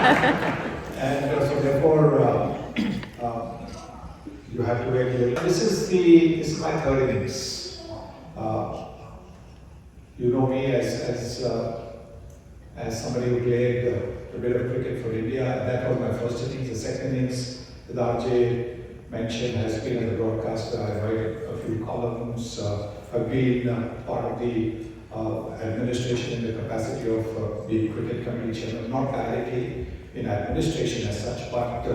And so therefore, you have to wait a little. This is my third innings. You know me as somebody who played a bit of cricket for India. That was my first innings. The second innings, the RJ mentioned, has been as a broadcaster. I write a few columns. I've been part of the administration in the capacity of being cricket committee chairman, not directly in administration as such, but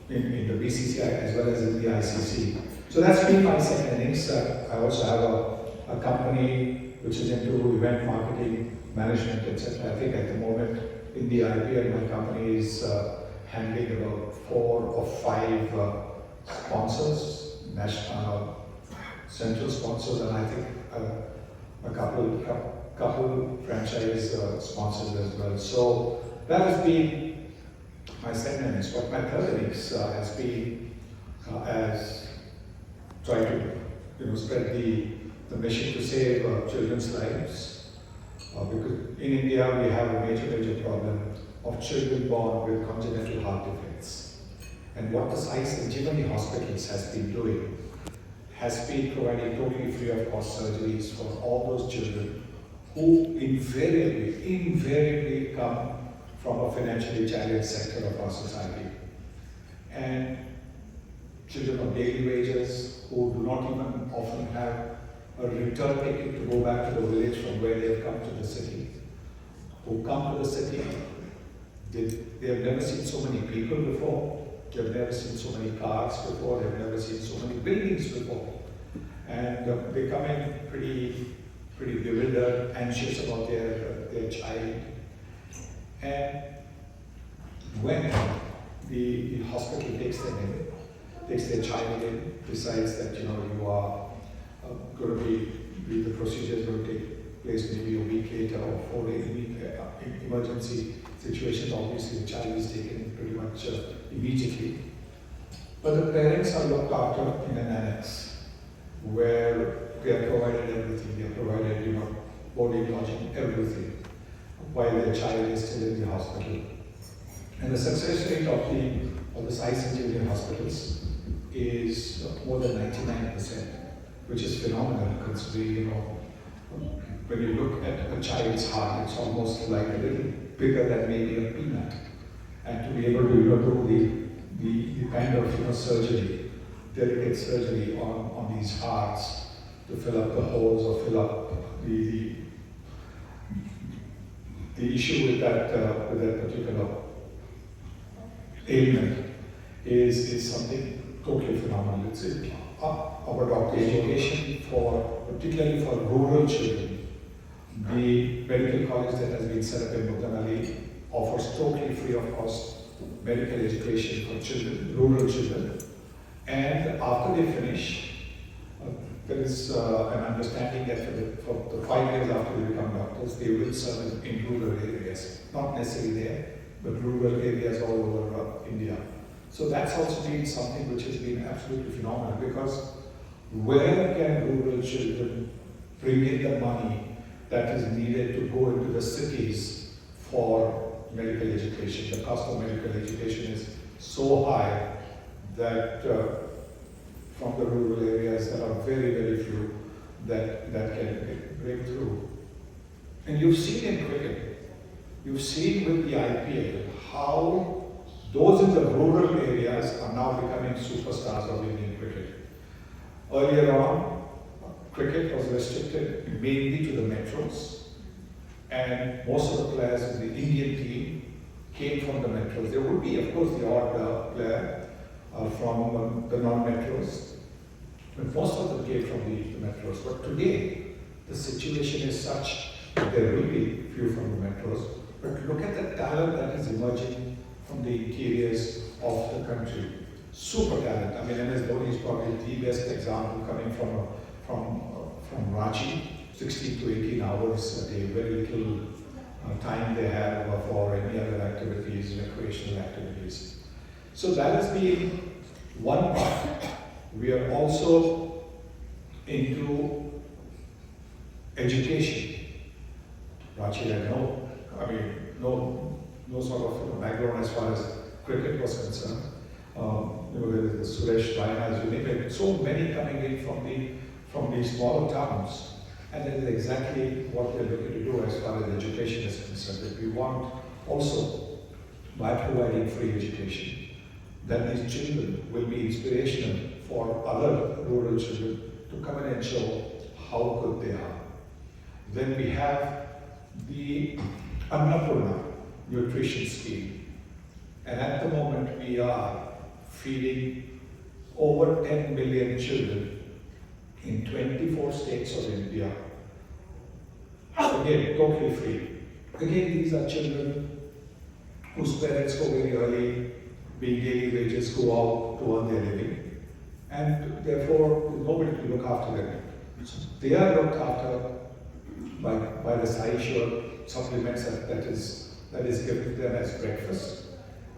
in the BCCI as well as in the ICC. So that's been my second innings. I also have a company which is into event marketing, management, etc. I think at the moment in the IPL, my company is handling about 4 or 5 sponsors, national, central sponsors, and I think a couple franchise sponsors as well. So that has been my second innings. But my third innings has been as try to spread the mission to save children's lives. Because in India we have a major problem of children born with congenital heart defects. And what the Sai Sanjeevani hospitals has been doing has been providing totally free of cost surgeries for all those children who invariably come from a financially challenged sector of our society. And children on daily wages who do not even often have a return ticket to go back to the village from where they have come to the city. Who come to the city, they have never seen so many people before. They've never seen so many cars before, they've never seen so many buildings before. And they come in pretty bewildered, anxious about their child. And when the hospital takes them in, takes their child in, decides that you are going to be the procedure is going to take place maybe a week later or 4 days a week. In emergency situations, obviously the child is taken pretty much immediately. But the parents are looked after in an annex where they are provided everything. They are provided, boarding, lodging, everything, while their child is still in the hospital. And the success rate of the Sai Sanjeevani hospitals is more than 99%, which is phenomenal considering, when you look at a child's heart, it's almost like a little bigger than maybe a peanut. And to be able to do the kind of surgery, delicate surgery on these hearts to fill up the holes or fill up the issue with that particular ailment is something totally phenomenal. It's about the education particularly for rural children. The medical college that has been set up in Muttanali offers totally free of cost medical education for children, rural children. And after they finish, there is an understanding that for the 5 years after they become doctors, they will serve in rural areas. Not necessarily there, but rural areas all over India. So that's also been something which has been absolutely phenomenal, because where can rural children bring in the money that is needed to go into the cities for medical education? The cost of medical education is so high that from the rural areas there are very few that can break through. And you've seen in cricket, you've seen with the IPL how those in the rural areas are now becoming superstars of Indian cricket. Earlier on, cricket was restricted mainly to the metros, and most of the players in the Indian team came from the metros. There would be, of course, the odd player from the non-metros, but most of them came from the metros. But today, the situation is such that there will be few from the metros, but look at the talent that is emerging from the interiors of the country. Super talent. I mean, MS Dhoni is probably the best example, coming from Ranchi, 16 to 18 hours a day, very little time they have for any other activities, recreational activities. So that has been one part. We are also into education. Ranchi, no no sort of background as far as cricket was concerned. There is the Suresh Rainas, you name it, so many coming in from the smaller towns. And that is exactly what we are looking to do as far as education is concerned. That we want also, by providing free education, that these children will be inspirational for other rural children to come in and show how good they are. Then we have the Annapurna nutrition scheme. And at the moment we are feeding over 10 million children in 24 states of India. Again, totally free. Again, these are children whose parents go very early, being daily wages, go out to earn their living, and therefore nobody to look after them. So they are looked after by the Sai-Sure supplements that is given to them as breakfast.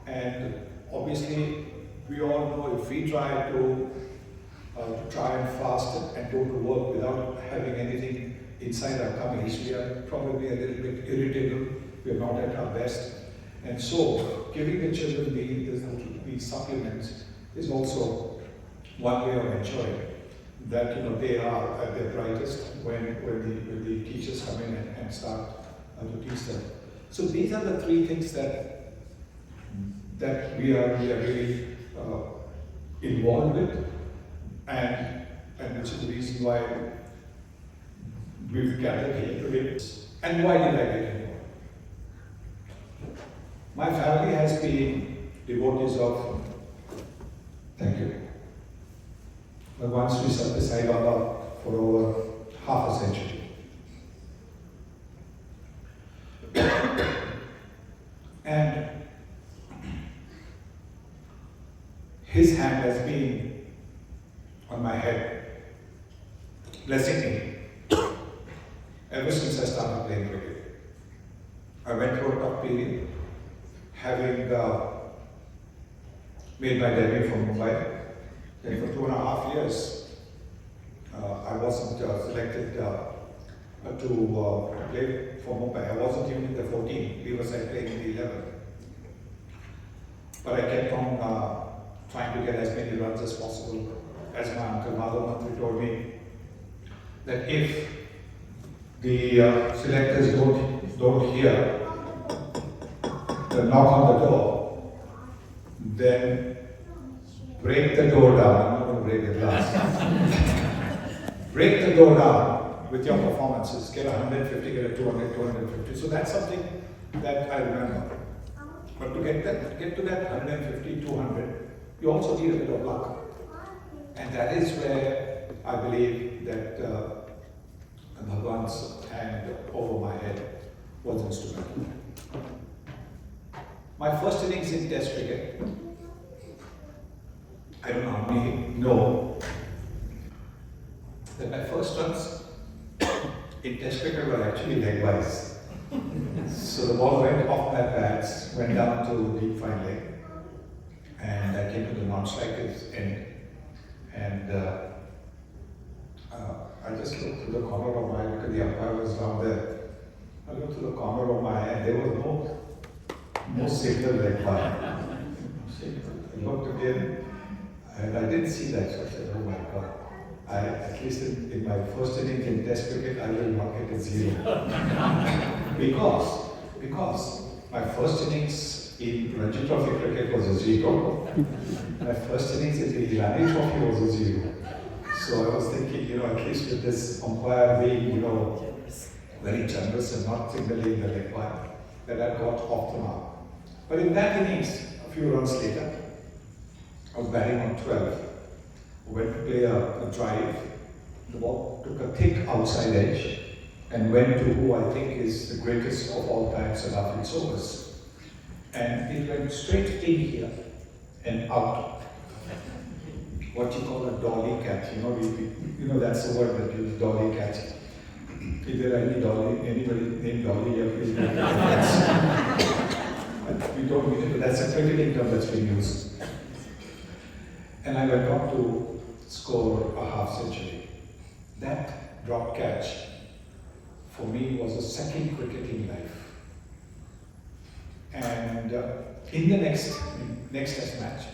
And obviously, we all know if we try to try and fast and go to work without having anything inside our tummies, we are probably a little bit irritable, we are not at our best. And so, giving the children these supplements is also one way of ensuring that they are at their brightest when the teachers come in and start to teach them. So these are the three things that we are really involved with, and which is the reason why we've gathered here today. And why did I get involved? My family has been devotees of, thank you, Bhagwan Sri Satya Sai Baba for over half a century. And his hand has been on my head, blessing me ever since I started playing cricket. I went through a tough period, having made my debut from Mumbai. Then for 2.5 years, I wasn't selected to play for Mumbai. I wasn't even in the 14. We were playing in the 11. But I kept on trying to get as many runs as possible. As my uncle Madhav Mantri told me, that if the selectors don't hear the knock on the door, then break the door down. I'm not going to break the glass. Break the door down with your performances. Get 150, get a 200, 250. So that's something that I remember. But to get to that 150, 200, you also need a bit of luck. And that is where I believe that Bhagwan's hand over my head was instrumental. My first innings in Test cricket, I don't know how many know that my first runs in Test cricket were actually leg-wise. So the ball went off my pads, went down to deep fine leg, and I came to the non-striker's end. And I just looked through the corner of my eye because the umpire was down there. I looked through the corner of my eye and there was no signal leg by. I looked again and I didn't see that, so I said, oh my God. At least in my first innings in Test cricket, I will not get a 0. because my first innings in Ranji Trophy cricket was a 0. My first innings in the Irani Trophy was a 0. So I was thinking, at least with this umpire being, very generous and not signaling the leg by, that I got off the mark. But in that innings, a few runs later, I was batting on 12. Went to play a drive. The ball took a thick outside edge and went to who I think is the greatest of all time, Salafin Sobers. And it went straight in here and out. What you call a dolly catch. That's the word that you use, dolly catch. Is there anybody named Dolly here? Please make we don't mean it, but that's a cricketing term that's been used. And I went on to score a half century. That drop catch for me was a second cricketing life. And And in the next test match,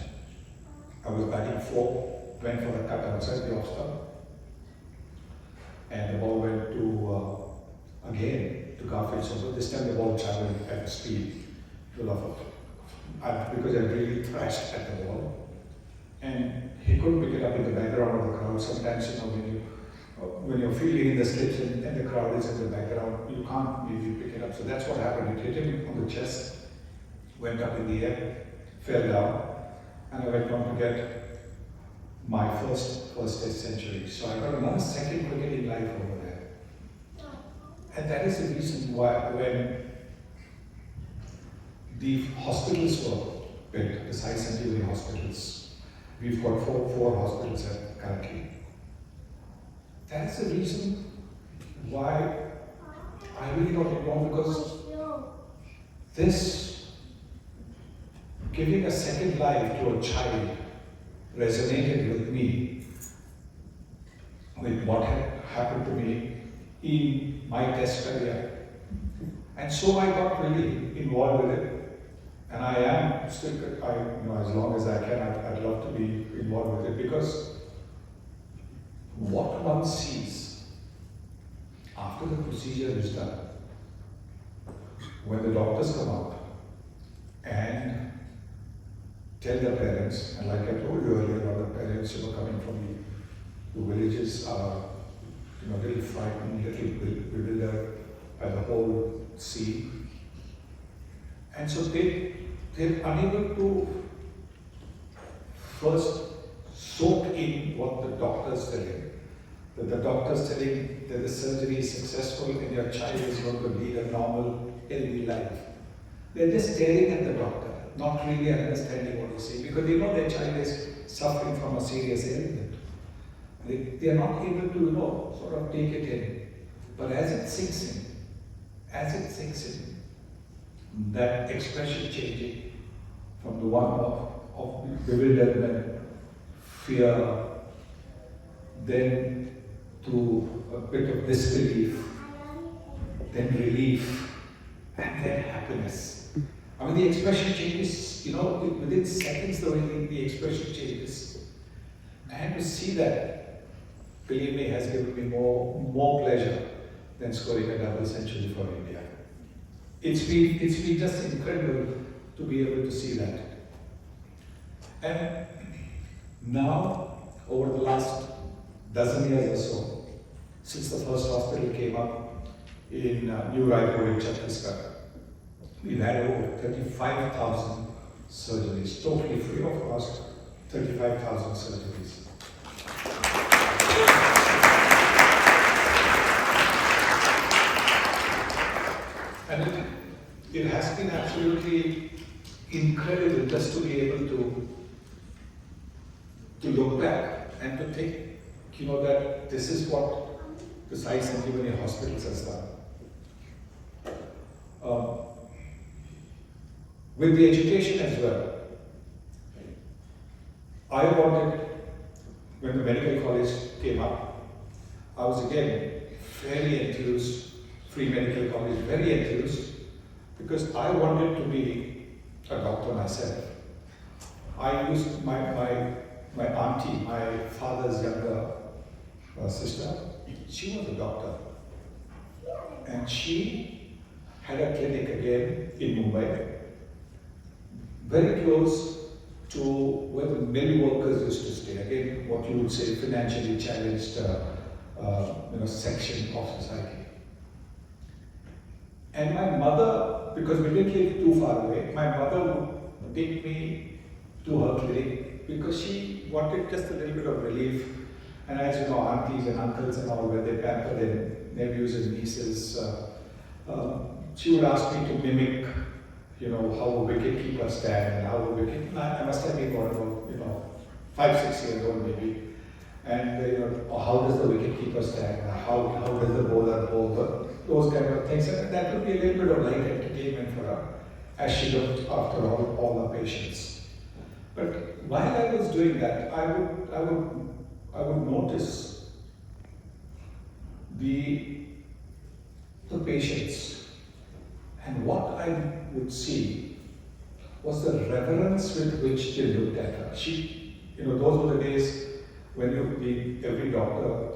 I was batting 4, went for a cut outside the off stump, and the ball went to again to Garfield. So this time the ball traveled at a speed to because I really thrashed at the ball, and he couldn't pick it up in the background of the crowd. Sometimes, you know, when you're fielding in the slips and the crowd is in the background, you can't really pick it up. So that's what happened. It hit him on the chest, went up in the air, fell down, and I went on to get my first test century. So I got another second cricketing life over there. And that is the reason why when the hospitals were built, the Sai Sanjeevani hospitals, we've got four hospitals currently. That is the reason why I really got involved, because this giving a second life to a child resonated with me, with what had happened to me in my test career. And so I got really involved with it. And I am still, as long as I can, I'd love to be involved with it, because what one sees after the procedure is done, when the doctors come out and tell the parents, and like I told you earlier, a lot of parents who are coming from the villages are a little frightened, little bewildered by the whole scene. And so they're unable to first soak in what the doctor's telling. That the doctor's telling that the surgery is successful and your child is going to lead a normal, healthy life. They're just staring at the doctor, not really understanding what he's saying, because they know their child is suffering from a serious ailment. They are not able to, sort of take it in. But as it sinks in, that expression changing from the one of bewilderment, fear, then to a bit of disbelief, then relief, and then happiness. The expression changes, within seconds the expression changes. And to see that, believe me, has given me more pleasure than scoring a double century for India. It's been just incredible to be able to see that. And now, over the last dozen years or so, since the first hospital came up in New Raipur in Chhattisgarh, we've had over 35,000 surgeries, totally free of cost, 35,000 surgeries. And it has been absolutely incredible just to be able to look back and to think, that this is what the Sai Sanjeevani hospitals has done. With the education as well, I wanted, when the medical college came up, I was again very enthused, free medical college, very enthused, because I wanted to be a doctor myself. I used my auntie, my father's younger sister, she was a doctor. And she had a clinic again in Mumbai, very close to where the mill workers used to stay. Again, what you would say financially challenged section of society. And my mother, because we didn't live too far away, my mother would take me to her clinic because she wanted just a little bit of relief. And as you know, aunties and uncles and all, where they pamper their nephews and nieces, she would ask me to mimic, how a wicket keeper stand and how a wicket. I must have been about 5-6 years old maybe. And how does the wicket keeper stand? How does the bowler bowl? Those kind of things. And that would be a little bit of light entertainment for her, as she looked after all her patients. But while I was doing that, I would notice the patients, and what I would see was the reverence with which they looked at her. Those were the days when every doctor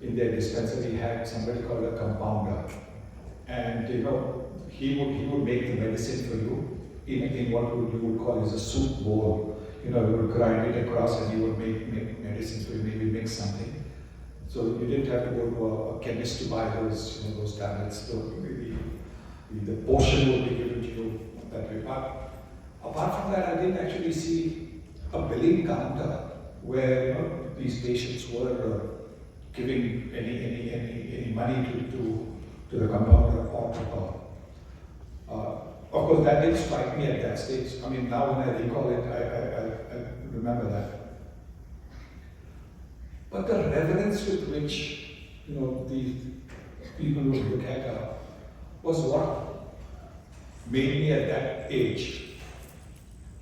in their dispensary had somebody called a compounder. And he would make the medicine for you in what you would call as a soup bowl. He would grind it across and he would make medicines for you, maybe mix something. So you didn't have to go to a chemist to buy those tablets. The portion would be given to you that way. But apart from that, I didn't actually see a billing counter where these patients were giving any money to the compounder or to her. Of course, that didn't strike me at that stage. I mean, now when I recall it, I remember that. But the reverence with which, these people would look at her was what made me at that age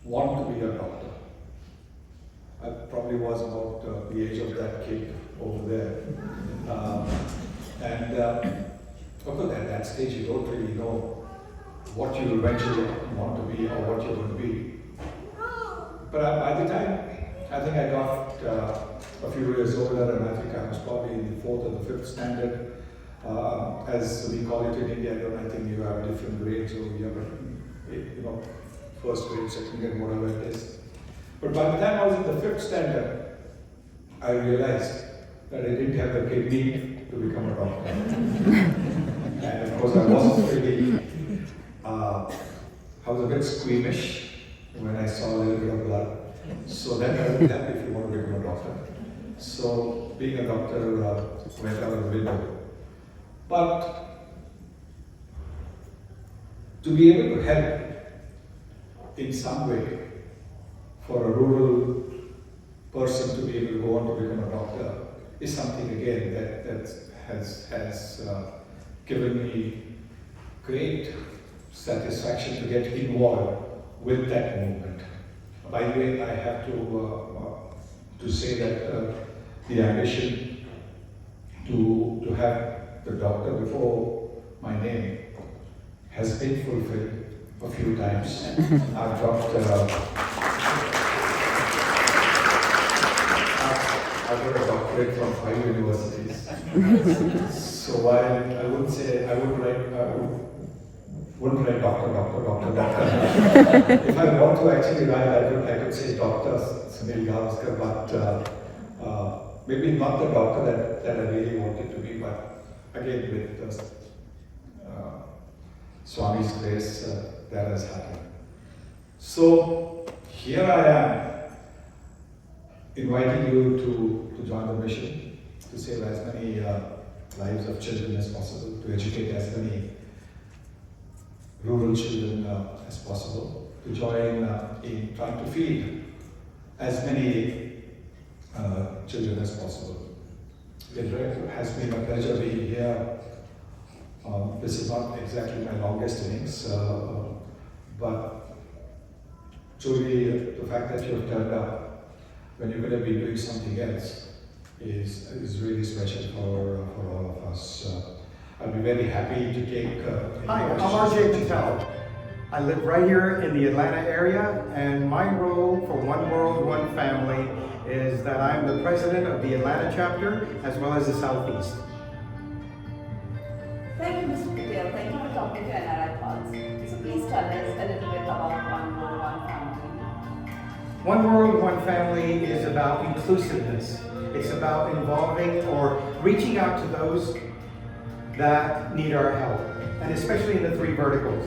want to be a doctor. I probably was about the age of that kid over there. Of course, at that stage, you don't really know what you eventually want to be or what you're going to be. But by the time I think I got a few years older, and I think I was probably in the 4th or the 5th standard, as we call it in India. I think you have different grades, or you have, first grade, second grade, whatever it is. But by the time I was in the 5th standard, I realized that I didn't have the kidney to become a doctor. And of course, I wasn't really. I was a bit squeamish when I saw a little bit of blood. So then I would have if you want to become a doctor. So being a doctor went out of the window. But to be able to help in some way for a rural person to be able to go on to become a doctor is something again that has given me great satisfaction to get involved with that movement. By the way, I have to say that the ambition to have the doctor before my name has been fulfilled a few times. I've got a doctorate from 5 universities. So while I wouldn't say I wouldn't write doctor. If I want to actually write, I could say Dr. Sunil Gavaskar, but maybe not the doctor that I really wanted to be, but again with Swami's grace, that has happened. So here I am, inviting you to join the mission, to save as many lives of children as possible, to educate as many rural children as possible, to join in trying to feed as many children as possible. It has been a pleasure being here. This is not exactly my longest innings, but truly the fact that you have turned up when you could have been doing something else is really special for all of us. I'll be very happy to take. Hi, I'm RJ Patel. I live right here in the Atlanta area, and my role for One World, One Family is that I'm the president of the Atlanta chapter as well as the Southeast. Thank you, Mr. Patel. Thank you for talking to NRI Pulse. So please tell us a little bit about One World, One Family. One World, One Family is about inclusiveness. It's about involving or reaching out to those that need our help, and especially in the 3 verticals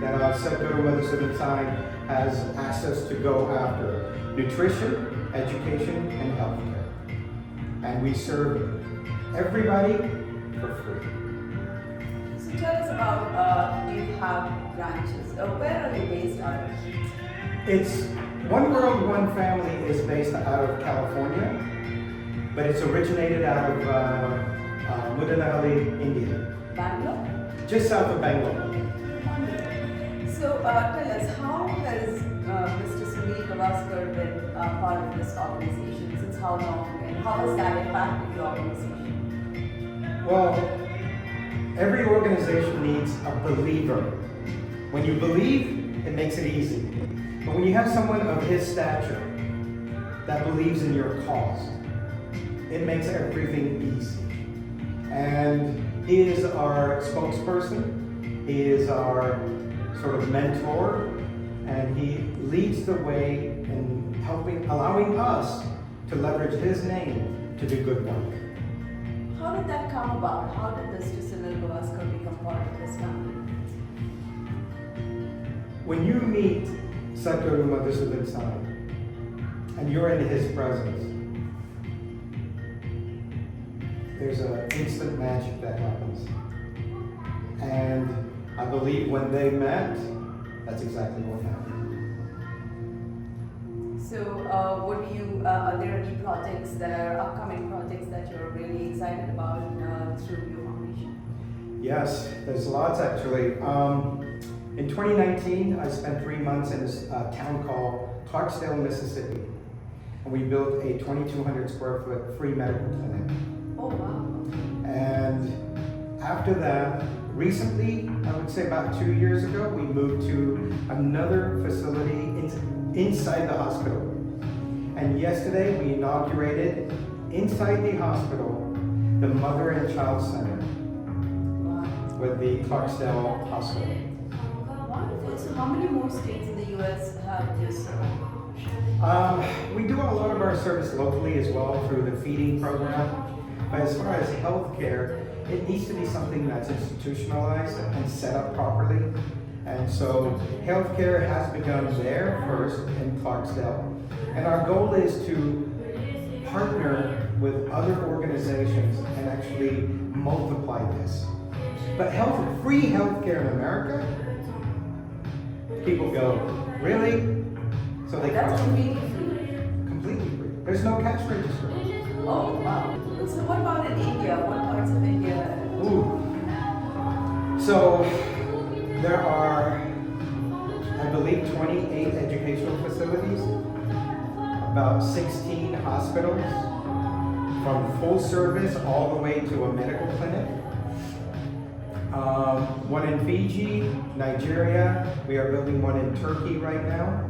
that Sadhguru Madhusudan Sai has asked us to go after: nutrition, education, and healthcare. And we serve everybody for free. So tell us about, do you have branches? Where are you based out of? It's One World, One Family is based out of California, but it's originated out of Mudanahali, India. Bangalore? Just south of Bangalore. So tell us, how has Mr. Sunil Gavaskar been part of this organization? Since how long, and how has that impacted the organization? Well, every organization needs a believer. When you believe, it makes it easy. But when you have someone of his stature that believes in your cause, it makes everything easy. And he is our spokesperson, he is our sort of mentor, and he leads the way in allowing us to leverage his name to do good work. How did that come about? How did Mr. Sunil Gavaskar become part of this family? When you meet Sadhguru Madhusudan Sai and you're in his presence, there's an instant magic that happens. And I believe when they met, that's exactly what happened. So, are there any projects that are upcoming projects that you're really excited about through your foundation? Yes, there's lots actually. In 2019, I spent 3 months in a town called Clarksdale, Mississippi, and we built a 2,200 square foot free medical clinic. Oh wow! And after that, recently, I would say about 2 years ago, we moved to another facility inside the hospital. And yesterday, we inaugurated inside the hospital the Mother and Child Center with the Clarksdale Hospital. Wonderful. So, how many more states in the U.S. have this? We do a lot of our service locally as well through the feeding program. But as far as healthcare, it needs to be something that's institutionalized and set up properly. And so healthcare has begun there first in Clarksdale. And our goal is to partner with other organizations and actually multiply this. But free healthcare in America, people go, really? So they That's come. completely free. Completely free. There's no cash register. Oh wow! So, what about in India? What parts of India? Ooh. So there are, I believe, 28 educational facilities, about 16 hospitals, from full service all the way to a medical clinic. One in Fiji, Nigeria. We are building one in Turkey right now.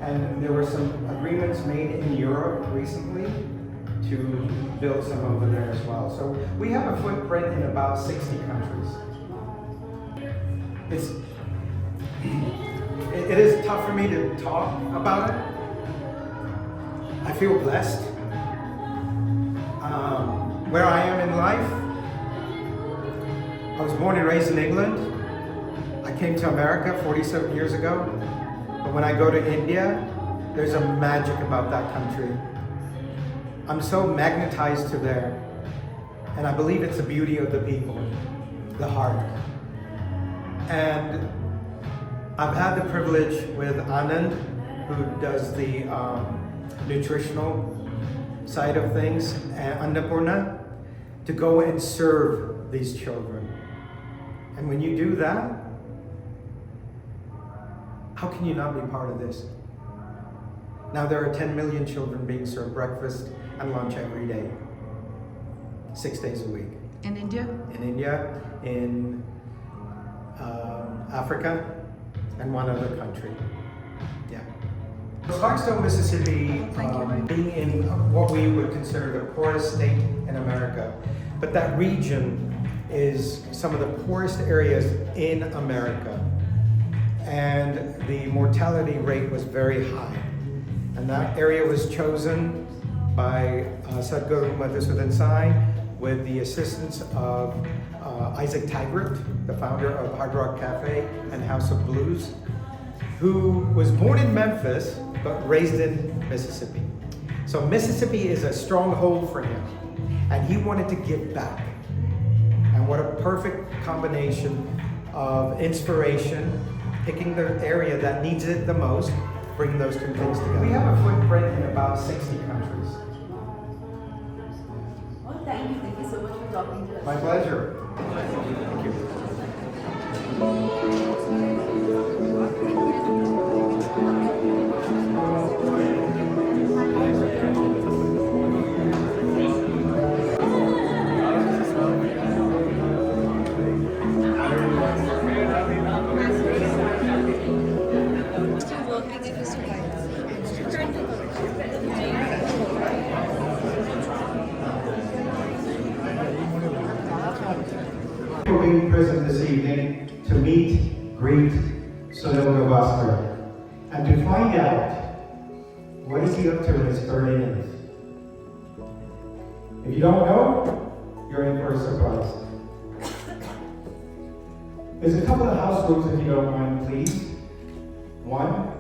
And there were some agreements made in Europe recently to build some over there as well. So we have a footprint in about 60 countries. It is tough for me to talk about it. I feel blessed. Where I am in life, I was born and raised in England. I came to America 47 years ago. But when I go to India, there's a magic about that country. I'm so magnetized to there. And I believe it's the beauty of the people, the heart. And I've had the privilege with Anand, who does the nutritional side of things, and Annapurna, to go and serve these children. And when you do that, how can you not be part of this? Now there are 10 million children being served breakfast and lunch every day, 6 days a week. In India? In India, in Africa, and one other country. Yeah. Clarksdale, Mississippi, being in what we would consider the poorest state in America, but that region is some of the poorest areas in America. And the mortality rate was very high. And that area was chosen by Sadhguru Madhusudan Sai with the assistance of Isaac Taggart, the founder of Hard Rock Cafe and House of Blues, who was born in Memphis but raised in Mississippi. So Mississippi is a stronghold for him, and he wanted to give back. And what a perfect combination of inspiration, picking the area that needs it the most, bringing those two things together. We have a footprint in about 60 countries. Well, thank you. Thank you so much for talking to us. My pleasure. Thank you. Gavaskar and to find out what is he up to in his third innings. If you don't know, you're in for a surprise. There's a couple of house rules if you don't mind, please. One,